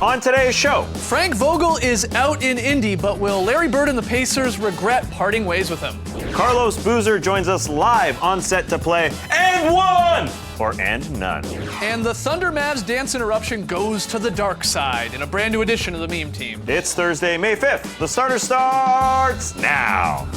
On today's show, Frank Vogel is out in Indy, but will Larry Bird and the Pacers regret parting ways with him? Carlos Boozer joins us live on set to play And One or And None. And the Thunder Mavs dance interruption goes to the dark side in a brand new edition of the Meme Team. It's Thursday, May 5th. The starter starts now.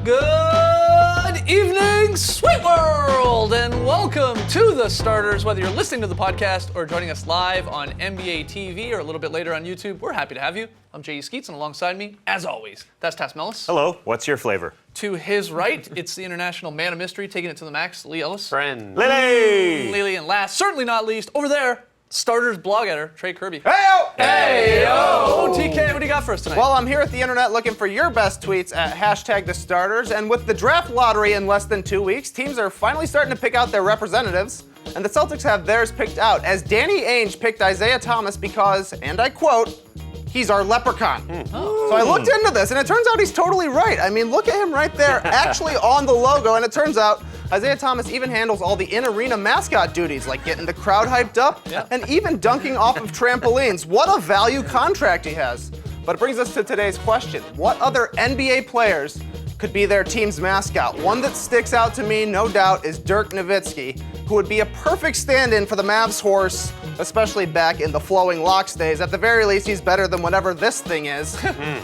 Good evening, sweet world, and welcome to the starters. Whether you're listening to the podcast or joining us live on NBA TV or a little bit later on YouTube, we're happy to have you. I'm J.E. Skeets, and alongside me, as always, that's Tas Melis. Hello, what's your flavor? To his right, it's the international man of mystery, taking it to the max, Lee Ellis. Friend. Lily! And last, certainly not least, over there, starters blog editor, Trey Kirby. Hey-o! Hey-yo! Oh, TK, what do you got for us tonight? Well, I'm here at the internet looking for your best tweets at #TheStarters, and with the draft lottery in less than 2 weeks, teams are finally starting to pick out their representatives, and the Celtics have theirs picked out, as Danny Ainge picked Isaiah Thomas because, and I quote, he's our leprechaun. So I looked into this, and it turns out he's totally right. I mean, look at him right there, actually on the logo, and it turns out Isaiah Thomas even handles all the in-arena mascot duties, like getting the crowd hyped up and even dunking off of trampolines. What a value contract he has. But it brings us to today's question. What other NBA players could be their team's mascot? One that sticks out to me, no doubt, is Dirk Nowitzki, who would be a perfect stand-in for the Mavs horse, especially back in the Flowing Locks days. At the very least, he's better than whatever this thing is.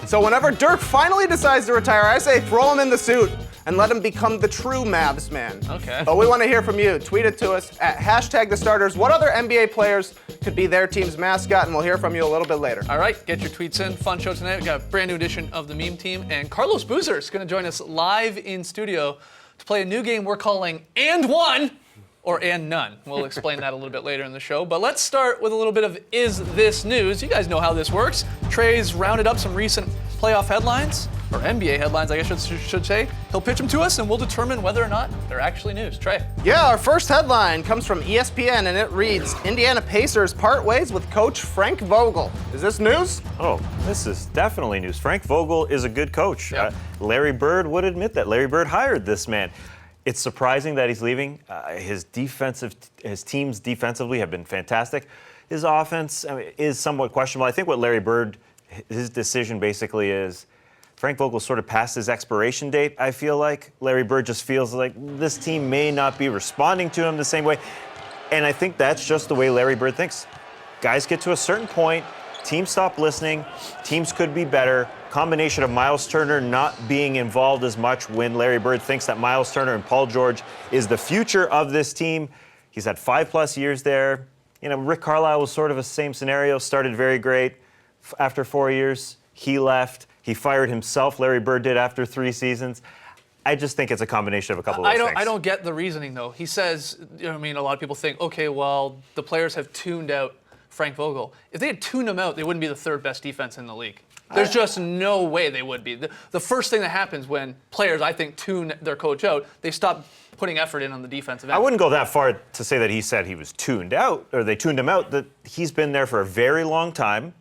So whenever Dirk finally decides to retire, I say throw him in the suit and let him become the true Mavs man. Okay. But we want to hear from you. Tweet it to us at #TheStarters. What other NBA players could be their team's mascot? And we'll hear from you a little bit later. All right, get your tweets in. Fun show tonight. We got a brand new edition of the Meme Team, and Carlos Boozer is going to join us live in studio to play a new game we're calling And One or And None. We'll explain that a little bit later in the show. But let's start with a little bit of Is This News? You guys know how this works. Trey's rounded up some recent playoff headlines, or NBA headlines, I guess I should say. He'll pitch them to us, and we'll determine whether or not they're actually news. Trey. Yeah, our first headline comes from ESPN, and it reads, Indiana Pacers part ways with coach Frank Vogel. Is this news? Oh, this is definitely news. Frank Vogel is a good coach. Yep. Larry Bird would admit that. Larry Bird hired this man. It's surprising that he's leaving. His teams defensively have been fantastic. His offense is somewhat questionable. I think what Larry Bird, his decision basically is, Frank Vogel sort of passed his expiration date, I feel like. Larry Bird just feels like this team may not be responding to him the same way. And I think that's just the way Larry Bird thinks. Guys get to a certain point, teams stop listening, teams could be better. Combination of Miles Turner not being involved as much when Larry Bird thinks that Miles Turner and Paul George is the future of this team. He's had 5+ years there. You know, Rick Carlisle was sort of a same scenario, started very great. After 4 years, he left. He fired himself, Larry Bird did, after 3 seasons. I just think it's a combination of a couple of those things. I don't get the reasoning, though. He says, a lot of people think, okay, well, the players have tuned out Frank Vogel. If they had tuned him out, they wouldn't be the third best defense in the league. There's just no way they would be. The first thing that happens when players, I think, tune their coach out, they stop putting effort in on the defensive end. I wouldn't go that far to say that he said he was tuned out, or they tuned him out. That he's been there for a very long time.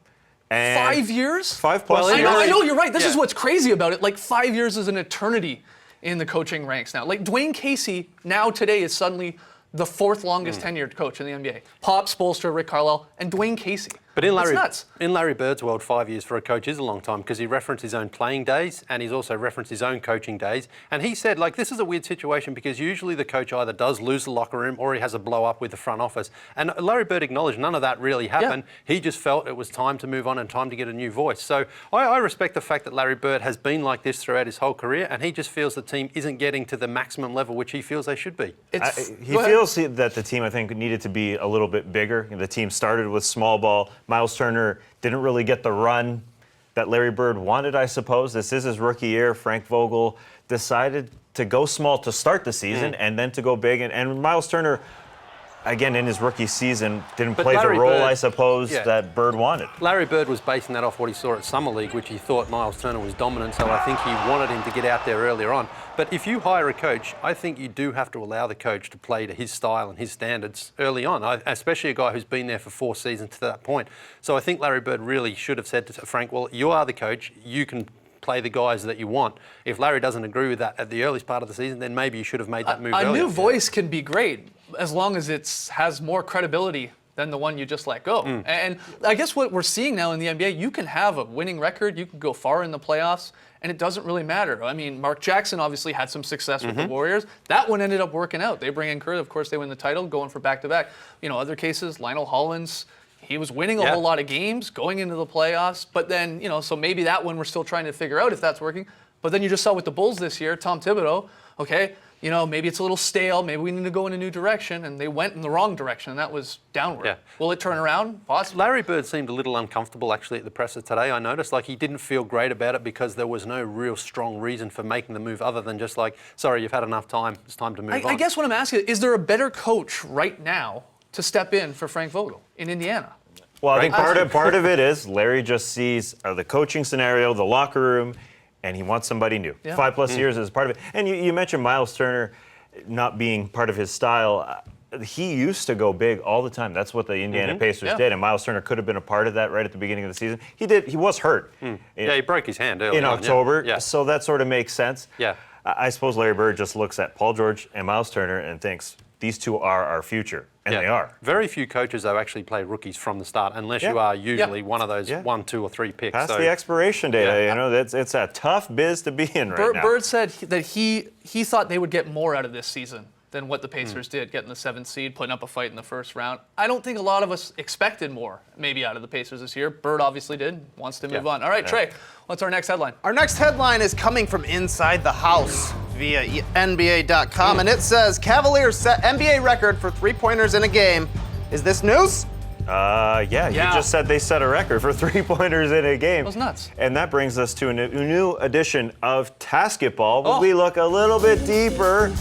And 5 years? 5+ years. I know, you're right. This is what's crazy about it. Like, 5 years is an eternity in the coaching ranks now. Like, Dwayne Casey now today is suddenly the 4th longest tenured coach in the NBA. Pop, Spoelstra, Rick Carlisle, and Dwayne Casey. But in nuts. Larry Bird's world, 5 years for a coach is a long time because he referenced his own playing days and he's also referenced his own coaching days. And he said, this is a weird situation because usually the coach either does lose the locker room or he has a blow up with the front office. And Larry Bird acknowledged none of that really happened. Yeah. He just felt it was time to move on and time to get a new voice. So I respect the fact that Larry Bird has been like this throughout his whole career and he just feels the team isn't getting to the maximum level which he feels they should be. He feels that the team, I think, needed to be a little bit bigger. The team started with small ball. Miles Turner didn't really get the run that Larry Bird wanted, I suppose. This is his rookie year. Frank Vogel decided to go small to start the season and then to go big. And Miles Turner, again, in his rookie season, didn't play the role, I suppose, that Bird wanted. Larry Bird was basing that off what he saw at Summer League, which he thought Miles Turner was dominant, so I think he wanted him to get out there earlier on. But if you hire a coach, I think you do have to allow the coach to play to his style and his standards early on, especially a guy who's been there for 4 seasons to that point. So I think Larry Bird really should have said to Frank, well, you are the coach, you can play the guys that you want. If Larry doesn't agree with that at the earliest part of the season, then maybe you should have made that move A earlier. new voice can be great as long as it has more credibility than the one you just let go. And I guess what we're seeing now in the NBA, you can have a winning record, you can go far in the playoffs, and it doesn't really matter. I mean, Mark Jackson obviously had some success with the Warriors. That one ended up working out. They bring in Curry, of course, they win the title, going for back-to-back. Other cases, Lionel Hollins, he was winning a whole lot of games, going into the playoffs, but then, so maybe that one we're still trying to figure out if that's working. But then you just saw with the Bulls this year, Tom Thibodeau, okay, maybe it's a little stale, maybe we need to go in a new direction, and they went in the wrong direction, and that was downward. Yeah. Will it turn around? Possibly. Larry Bird seemed a little uncomfortable actually at the presser today, I noticed. Like he didn't feel great about it because there was no real strong reason for making the move other than just like, sorry, you've had enough time, it's time to move on. I guess what I'm asking is there a better coach right now to step in for Frank Vogel in Indiana? Well, I think part of it is Larry just sees the coaching scenario, the locker room, and he wants somebody new. Yeah. 5+ years is part of it. And you mentioned Miles Turner not being part of his style. He used to go big all the time. That's what the Indiana Pacers did, and Miles Turner could have been a part of that right at the beginning of the season. He did. He was hurt. Yeah, he broke his hand early in on, October, yeah. so that sort of makes sense. Yeah. I suppose Larry Bird just looks at Paul George and Miles Turner and thinks these two are our future, and they are. Very few coaches, though, actually play rookies from the start, unless Yeah. you are usually Yeah. one of those 1, 2, or 3 picks. Past So- the expiration date, Yeah. it's a tough biz to be in right now. Bird said that he thought they would get more out of this season than what the Pacers did, getting the 7th seed, putting up a fight in the first round. I don't think a lot of us expected more, maybe, out of the Pacers this year. Bird obviously did, wants to move on. All right, Trey, what's our next headline? Our next headline is coming from inside the house via NBA.com, and it says Cavaliers set NBA record for three-pointers in a game. Is this news? Yeah, you just said they set a record for three-pointers in a game. That was nuts. And that brings us to a new edition of Tasketball, where Oh. we look a little bit deeper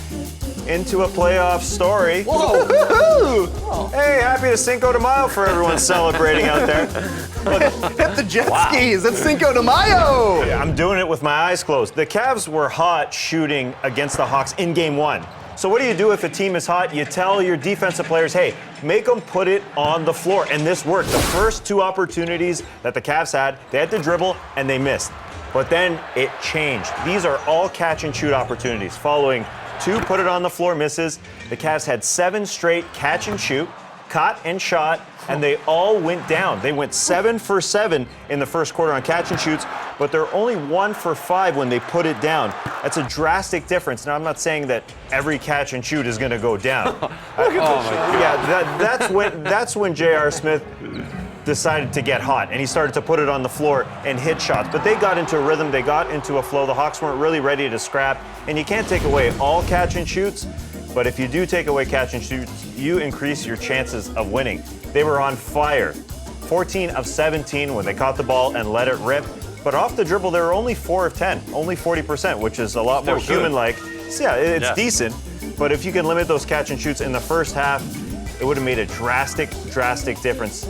into a playoff story. Whoa! Hey, happy to Cinco de Mayo for everyone celebrating out there. Hit the jet skis. It's Cinco de Mayo. I'm doing it with my eyes closed. The Cavs were hot shooting against the Hawks in Game 1. So what do you do if a team is hot? You tell your defensive players, hey, make them put it on the floor. And this worked. The first 2 opportunities that the Cavs had, they had to dribble and they missed. But then it changed. These are all catch and shoot opportunities. Following 2 put it on the floor misses, the Cavs had 7 straight catch and shoot, caught and shot, and they all went down. They went 7 for 7 in the first quarter on catch and shoots, but they're only 1 for 5 when they put it down. That's a drastic difference. Now, I'm not saying that every catch and shoot is going to go down. That's when J.R. Smith decided to get hot, and he started to put it on the floor and hit shots. But they got into a rhythm, they got into a flow. The Hawks weren't really ready to scrap, and you can't take away all catch and shoots, but if you do take away catch and shoots, you increase your chances of winning. They were on fire. 14 of 17 when they caught the ball and let it rip. But off the dribble, they were only 4 of 10, only 40%, which is a lot more Still good. human-like. So yeah, it's decent, but if you can limit those catch and shoots in the first half, it would have made a drastic difference.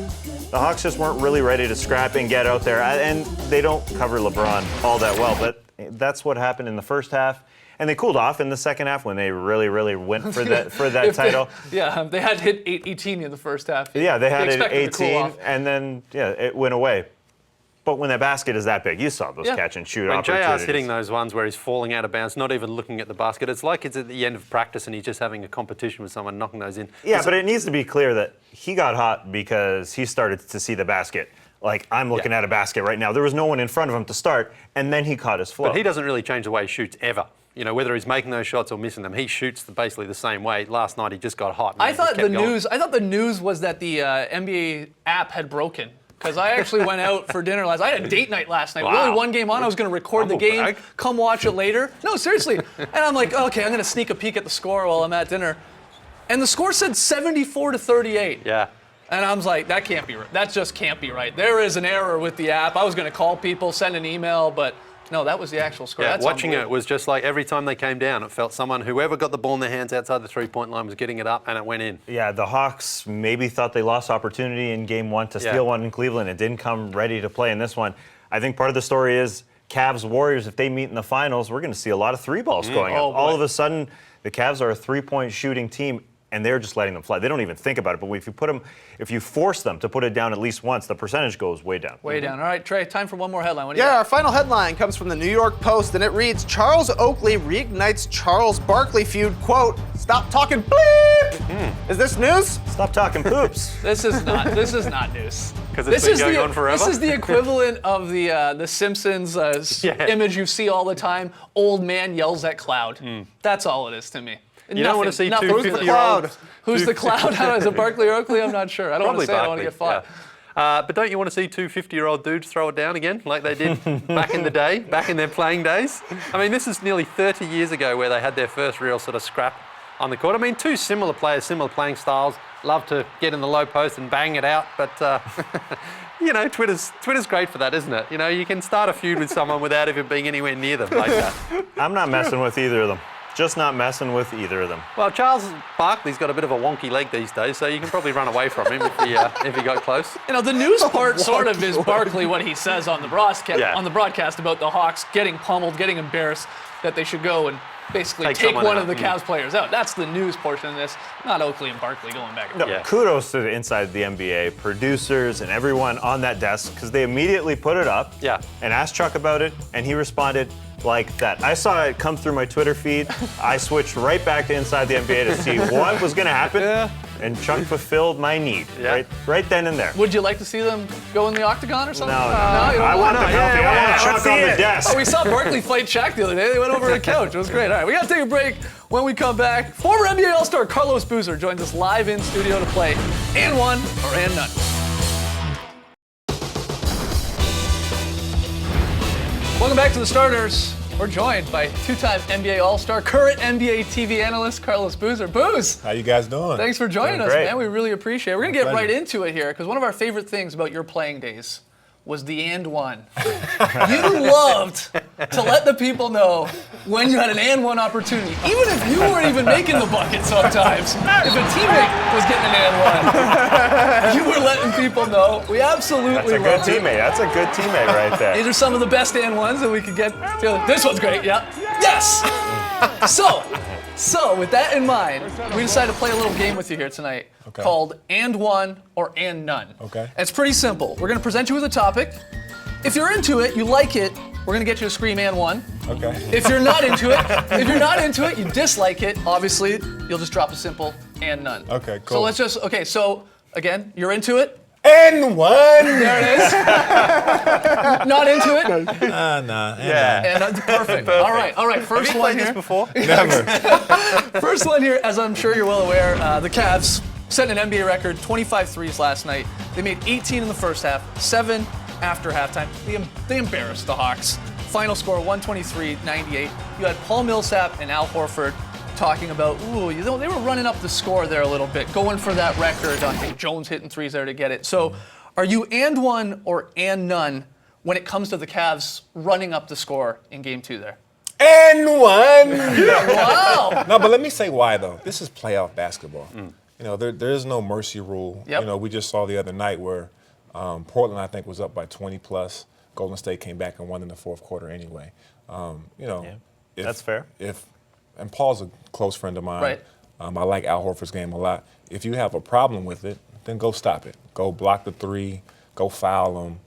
The Hawks just weren't really ready to scrap and get out there, and they don't cover LeBron all that well, but that's what happened in the first half. And they cooled off in the second half when they really went for that title. They had hit 18 in the first half. Yeah, they had it expected to cool 18, off. and then it went away. But when that basket is that big, you saw those catch and shoot When opportunities. JR's hitting those ones where he's falling out of bounds, not even looking at the basket, it's like it's at the end of practice and he's just having a competition with someone knocking those in. Yeah, but it needs to be clear that he got hot because he started to see the basket. Like, I'm looking at a basket right now. There was no one in front of him to start, and then he caught his flow. But he doesn't really change the way he shoots ever. Whether he's making those shots or missing them, he shoots basically the same way. Last night he just got hot. And I he just thought kept the going. news. I thought the news was that the NBA app had broken. Because I actually went out for dinner last. I had a date night last night. Wow. Really, one game on. I was going to record the Humble game, brag. come watch it later. No, seriously. And I'm like, okay, I'm going to sneak a peek at the score while I'm at dinner. And the score said 74-38. Yeah. And I was like, that can't be right. That just can't be right. There is an error with the app. I was going to call people, send an email, but no, that was the actual score. Yeah, That's watching it unbelievable. was just like every time they came down, it felt whoever got the ball in their hands outside the three-point line was getting it up and it went in. Yeah, the Hawks maybe thought they lost opportunity in Game 1 to steal one in Cleveland and didn't come ready to play in this one. I think part of the story is Cavs-Warriors, if they meet in the finals, we're going to see a lot of 3 balls going up. Oh, boy. All of a sudden, the Cavs are a 3-point shooting team and they're just letting them fly. They don't even think about it. But if you force them to put it down at least once, the percentage goes way down. Way down. All right, Trey, time for one more headline. What do you Yeah, got? our final headline comes from the New York Post, and it reads, Charles Oakley reignites Charles Barkley feud, quote, stop talking bleep! Is this news? Stop talking poops. This is not news. 'Cause it's been going on forever? This is the equivalent of the Simpsons image you see all the time. Old man yells at cloud. That's all it is to me. You don't want to see nothing two to this. 50-year-olds. Who's the cloud? How is it Barkley or Oakley? I'm not sure. I don't want to say it. I don't want to get fought. Yeah. But don't you want to see two 50-year-old dudes throw it down again, like they did back in the day, back in their playing days? I mean, this is nearly 30 years ago where they had their first real sort of scrap on the court. I mean, two similar players, similar playing styles, love to get in the low post and bang it out, but you know, Twitter's great for that, isn't it? You know, you can start a feud with someone without even being anywhere near them like that. I'm not messing with either of them. Just not messing with either of them. Well, Charles Barkley's got a bit of a wonky leg these days, so you can probably run away from him if he got close. You know, the news part sort of is Barkley what he says on the broadcast about the Hawks getting pummeled, getting embarrassed, that they should go and basically take one of the Cavs players out. That's the news portion of this, not Oakley and Barkley going back and forth. No, kudos to the inside of the NBA producers and everyone on that desk, because they immediately put it up and asked Chuck about it, and he responded like that. I saw it come through my Twitter feed. I switched right back to Inside the NBA to see what was going to happen, and Chuck fulfilled my need right then and there. Would you like to see them go in the octagon or something? No, you don't I want the penalty. I want Chuck on the desk. Oh, we saw Barkley fight Shaq the other day. They went over to the couch. It was great. All right, we got to take a break. When we come back, former NBA All-Star Carlos Boozer joins us live in studio to play and one or and none. Welcome back to the Starters. We're joined by two-time NBA All-Star, current NBA TV analyst Carlos Boozer. Booze! How you guys doing? Thanks for joining us, great. man. We really appreciate it. We're going to get right into it here, because one of our favorite things about your playing days was the and one. You loved to let the people know when you had an and one opportunity, even if you weren't even making the bucket sometimes. If a teammate was getting an and one, you were letting people know. We absolutely That's a good loved it. teammate. That's a good teammate right there. These are some of the best and ones that we could get. This one's great, yeah. Yes! So with that in mind, we decided to play a little game with you here tonight called And One or And None. Okay. And it's pretty simple. We're going to present you with a topic. If you're into it, you like it, we're going to get you to scream And One. Okay. If you're not into it, you dislike it, obviously, you'll just drop a simple And None. Okay, cool. So again, you're into it. And one. There it is. Not into it? Nah. And perfect. All right. First Have you one played this here. before? Never. First one here, as I'm sure you're well aware, the Cavs set an NBA record, 25 threes last night. They made 18 in the first half, 7 after halftime. They embarrassed the Hawks. Final score, 123-98. You had Paul Millsap and Al Horford talking about, they were running up the score there a little bit, going for that record. I think Jones hitting threes there to get it. So are you and one or and none when it comes to the Cavs running up the score in game 2 there? And one. Wow. No, but let me say why though. This is playoff basketball. You know, there is no mercy rule. Yep. You know, we just saw the other night where Portland, I think, was up by 20 plus. Golden State came back and won in the fourth quarter anyway. That's fair. And Paul's a close friend of mine. Right. I like Al Horford's game a lot. If you have a problem with it, then go stop it. Go block the three. Go foul him.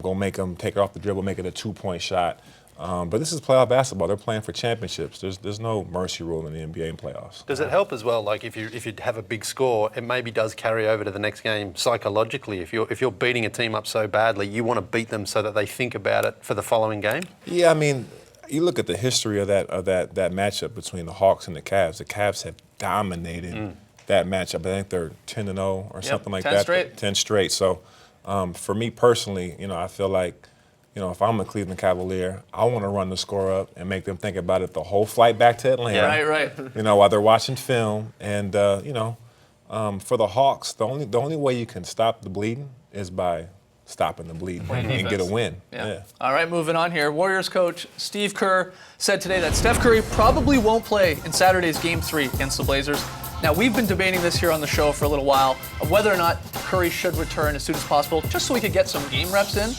Go make him take it off the dribble, make it a 2-point shot. But this is playoff basketball. They're playing for championships. There's no mercy rule in the NBA in playoffs. Does it help as well? Like if you have a big score, it maybe does carry over to the next game psychologically. If you're beating a team up so badly, you want to beat them so that they think about it for the following game. Yeah, I mean, you look at the history of that matchup between the Hawks and the Cavs. The Cavs have dominated that matchup. I think they're 10-0 or something like 10 that. straight. 10 straight. So for me personally, I feel like, if I'm a Cleveland Cavalier, I want to run the score up and make them think about it the whole flight back to Atlanta. Yeah, right. While they're watching film. And, for the Hawks, the only way you can stop the bleeding is by stopping the bleeding and get a win. Yeah. All right, moving on here. Warriors coach Steve Kerr said today that Steph Curry probably won't play in Saturday's Game 3 against the Blazers. Now, we've been debating this here on the show for a little while of whether or not Curry should return as soon as possible, just so we could get some game reps in.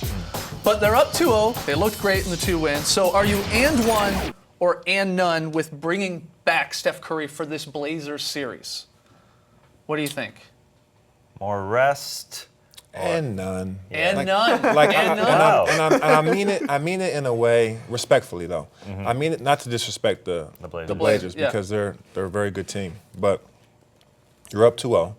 But they're up 2-0. They looked great in the 2 wins. So are you and one or and none with bringing back Steph Curry for this Blazers series? What do you think? More rest. And none. And Like- none. Like, and none. Wow. and I mean it. I mean it in a way, respectfully though. I mean it not to disrespect the Blazers. Blazers Yeah. because they're a very good team. But you're up 2-0.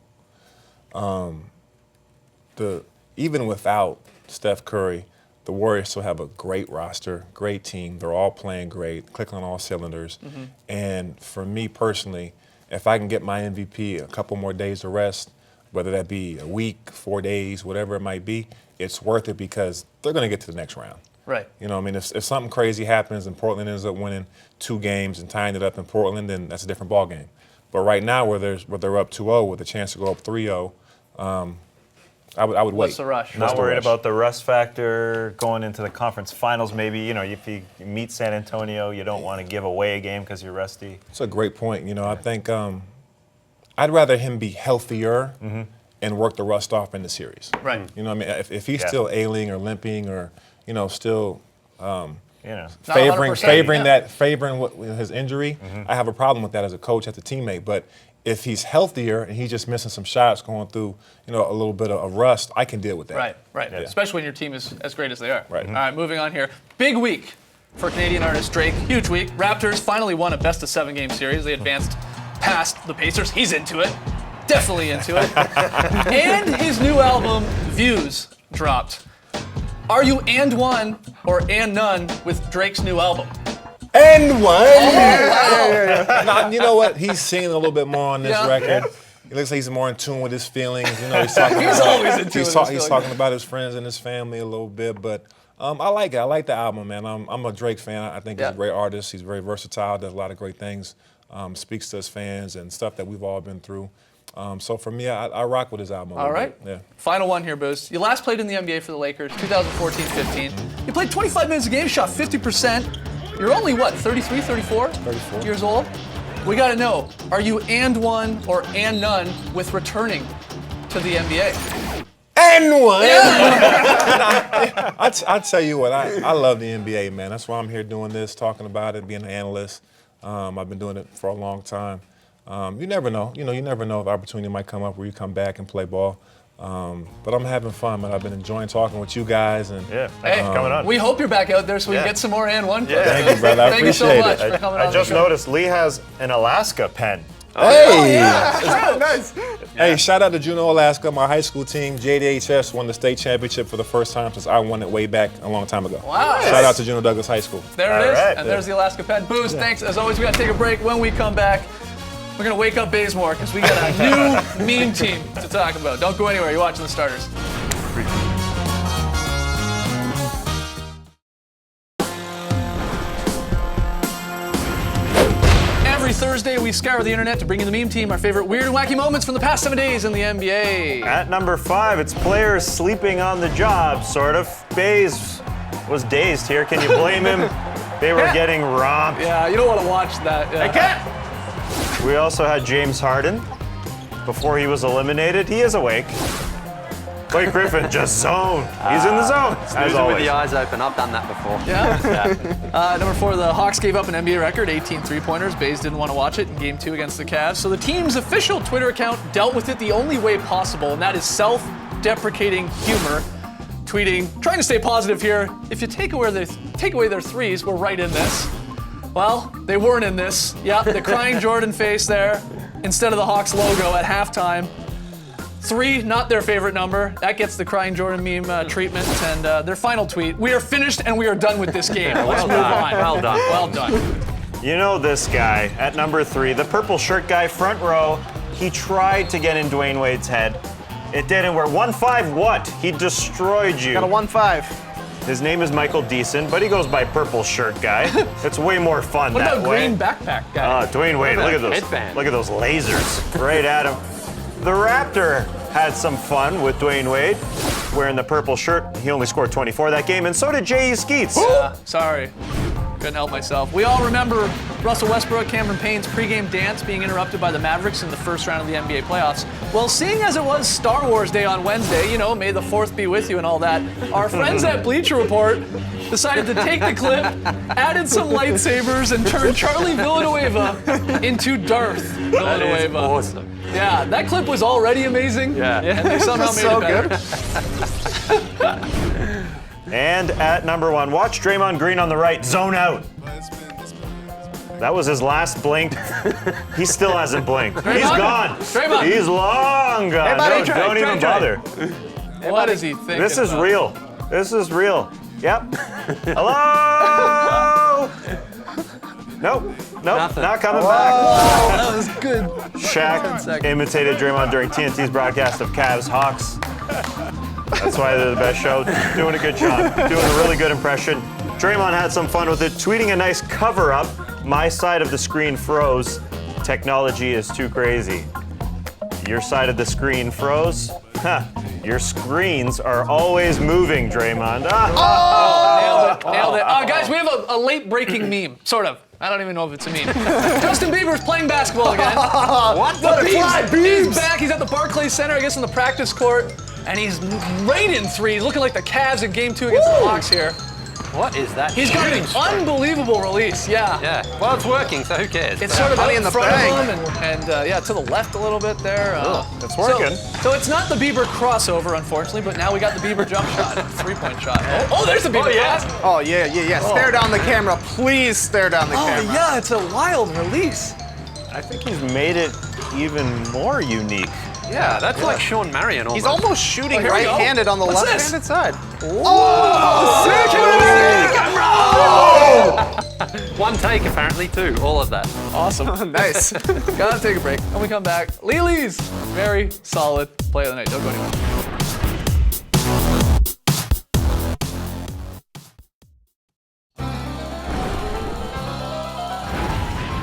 Even without Steph Curry, the Warriors still have a great roster, great team. They're all playing great, clicking on all cylinders. And for me personally, if I can get my MVP a couple more days of rest, whether that be a week, 4 days, whatever it might be, it's worth it because they're going to get to the next round. Right. You know what I mean? If something crazy happens and Portland ends up winning 2 games and tying it up in Portland, then that's a different ballgame. But right now, where they're up 2-0 with a chance to go up 3-0, I would wait. What's the rush? What's Not the worried rush? about the rust factor going into the conference finals. Maybe, you know, if you meet San Antonio, you don't want to give away a game because you're rusty. It's a great point. You know, I think I'd rather him be healthier and work the rust off in the series. Right. You know what I mean? If he's Yeah. still ailing or limping or, you know, still You know. Not 100%, favoring his injury, I have a problem with that as a coach, as a teammate. But if he's healthier and he's just missing some shots, going through, you know, a little bit of rust, I can deal with that. Right. Especially when your team is as great as they are. Right. All right, moving on here. Big week for Canadian artist Drake. Huge week. Raptors finally won a best-of-7 game series. They advanced past the Pacers. He's into it. Definitely into it. And his new album, Views, dropped. Are you and one or and none with Drake's new album? And one. Now, you know what? He's singing a little bit more on this Yeah. record. He looks like he's more in tune with his feelings. You know, he's talking. He's always in tune with his He's feelings. talking about his friends and his family a little bit, but I like it. I like the album, man. I'm a Drake fan. I think he's Yeah. a great artist. He's very versatile. Does a lot of great things. Speaks to his fans and stuff that we've all been through. So for me, I rock with his album. a All little right. bit. Yeah. Final one here, Boost. You last played in the NBA for the Lakers, 2014-15. You played 25 minutes a game, shot 50%. You're only, what, 33, 34? 34. Years old? We got to know, are you and one or and none with returning to the NBA? And one. I tell you what, I love the NBA, man. That's why I'm here doing this, talking about it, being an analyst. I've been doing it for a long time. You never know. You never know if the opportunity might come up where you come back and play ball. But I'm having fun, man. I've been enjoying talking with you guys. And Yeah, thanks for coming on. We hope you're back out there so we can Yeah. get some more and one. Yeah. Thank you, brother. I Thank you so appreciate much it. for coming I on just the show. noticed Lee has an Alaska pen. Hey! Nice. Hey, shout out to Juneau, Alaska. My high school team, JDHS, won the state championship for the first time since I won it way back a long time ago. Wow. Shout out to Juneau Douglas High School. There it All is, right. and there's the Alaska Pen. Booze, thanks. As always, we got to take a break. When we come back, we're going to wake up Bazemore because we got a new meme team to talk about. Don't go anywhere. You're watching The Starters. Every Thursday, we scour the internet to bring you the meme team, our favorite weird and wacky moments from the past 7 days in the NBA. At number 5, it's players sleeping on the job, sort of. Baze was dazed here. Can you blame him? They were getting romped. Yeah, you don't want to watch that. Yeah. I can't. We also had James Harden. Before he was eliminated, he is awake. Blake Griffin just zoned. He's in the zone, as Snoozing with always. the eyes open. I've done that before. Yeah. Number 4, the Hawks gave up an NBA record, 18 three-pointers. Baze didn't want to watch it in Game 2 against the Cavs. So the team's official Twitter account dealt with it the only way possible, and that is self-deprecating humor. Tweeting, trying to stay positive here. If you take away their threes, we're right in this. Well, they weren't in this. Yeah, the crying Jordan face there instead of the Hawks logo at halftime. 3, not their favorite number. That gets the crying Jordan meme treatment. And their final tweet, we are finished and we are done with this game. Let's move on. Well done. Well done. You know this guy at number 3, the purple shirt guy, front row. He tried to get in Dwayne Wade's head. It didn't work. 1-5 what? He destroyed you. Got a 1-5. His name is Michael Deason, but he goes by purple shirt guy. It's way more fun What that about way. green backpack guy? Dwayne Wade, look at those. headband. Look at those lasers. Right at him. The Raptor had some fun with Dwayne Wade wearing the purple shirt. He only scored 24 that game, and so did J.E. Skeets. Sorry. Couldn't help myself. We all remember Russell Westbrook, Cameron Payne's pregame dance being interrupted by the Mavericks in the first round of the NBA playoffs. Well, seeing as it was Star Wars Day on Wednesday, may the 4th be with you and all that, our friends at Bleacher Report decided to take the clip, added some lightsabers, and turned Charlie Villanueva into Darth That is Villanueva. awesome. Yeah, that clip was already amazing. Yeah. And they somehow made So it better. And at number 1, watch Draymond Green on the right, zone out. That was his last blink. He still hasn't blinked. He's gone. Draymond. He's long gone. Hey, buddy, No, Trey, don't even Trey. bother. What is he thinking? This is about? real. This is real. Yep. Hello? Nope. Nothing. Not coming back. That was good. Shaq imitated Draymond during TNT's broadcast of Cavs Hawks. That's why they're the best show. Doing a good job. Doing a really good impression. Draymond had some fun with it, tweeting a nice cover-up. My side of the screen froze. Technology is too crazy. Your side of the screen froze? Huh. Your screens are always moving, Draymond. Nailed it. Guys, we have a late breaking meme, sort of. I don't even know if it's a meme. Justin Bieber's playing basketball again. What? He's back. He's at the Barclays Center, I guess, in the practice court, and he's raining threes, looking like the Cavs in Game 2 against the Hawks here. What is that? He's got an shooting stroke? unbelievable release. Yeah. Yeah. Well, it's working, so who cares? It's sort of Money out in the front bank. of him and yeah, to the left a little bit there. It's working. So it's not the Bieber crossover, unfortunately, but now we got the Bieber jump shot, three-point shot. Oh, there's the Bieber. Oh, yeah. pass. Oh, yeah. Stare down the camera. Please stare down the Oh, camera. yeah, it's a wild release. I think he's made it even more unique. Yeah, that's like Sean Marion almost. He's almost shooting Oh, here we go. right-handed on the What's this? left-handed side. One take, apparently, too. All of that. Awesome. Nice. Gotta take a break. When we come back, Lili's very solid play of the night. Don't go anywhere.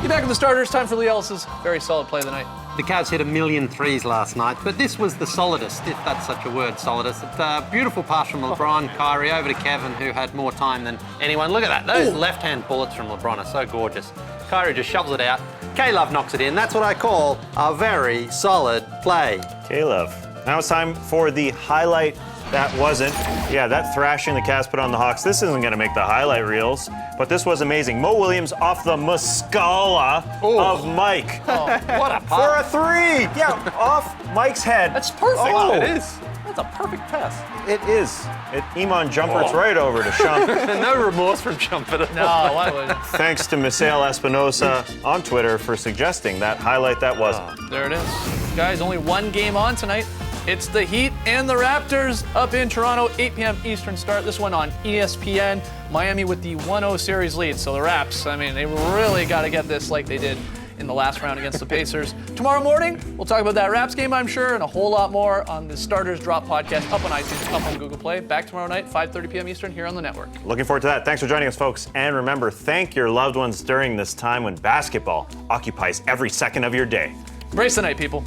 Get back to the starters. Time for Lee Ellis's very solid play of the night. The Cavs hit 1,000,000 threes last night, but this was the solidest, if that's such a word, solidest. Beautiful pass from LeBron, Kyrie over to Kevin, who had more time than anyone. Look at that. Those left-hand bullets from LeBron are so gorgeous. Kyrie just shoves it out. K-Love knocks it in. That's what I call a very solid play. K-Love. Now it's time for the highlight that wasn't. Yeah, that thrashing the Cavs put on the Hawks. This isn't going to make the highlight reels, but this was amazing. Mo Williams off the Muscala of Mike. What a For pass. a three! Yeah, off Mike's head. That's perfect. Oh, It is. That's a perfect pass. It is. Iman jumper's right over to Shump. No remorse from Shumpert at No, all. why would? Thanks to Misael Espinosa on Twitter for suggesting that highlight that wasn't. There it is. Guys, only one game on tonight. It's the Heat and the Raptors up in Toronto, 8 p.m. Eastern start. This one on ESPN. Miami with the 1-0 series lead. So the Raps, I mean, they really got to get this like they did in the last round against the Pacers. Tomorrow morning, we'll talk about that Raps game, I'm sure, and a whole lot more on the Starters Drop podcast, up on iTunes, up on Google Play. Back tomorrow night, 5:30 p.m. Eastern, here on the network. Looking forward to that. Thanks for joining us, folks. And remember, thank your loved ones during this time when basketball occupies every second of your day. Embrace the night, people.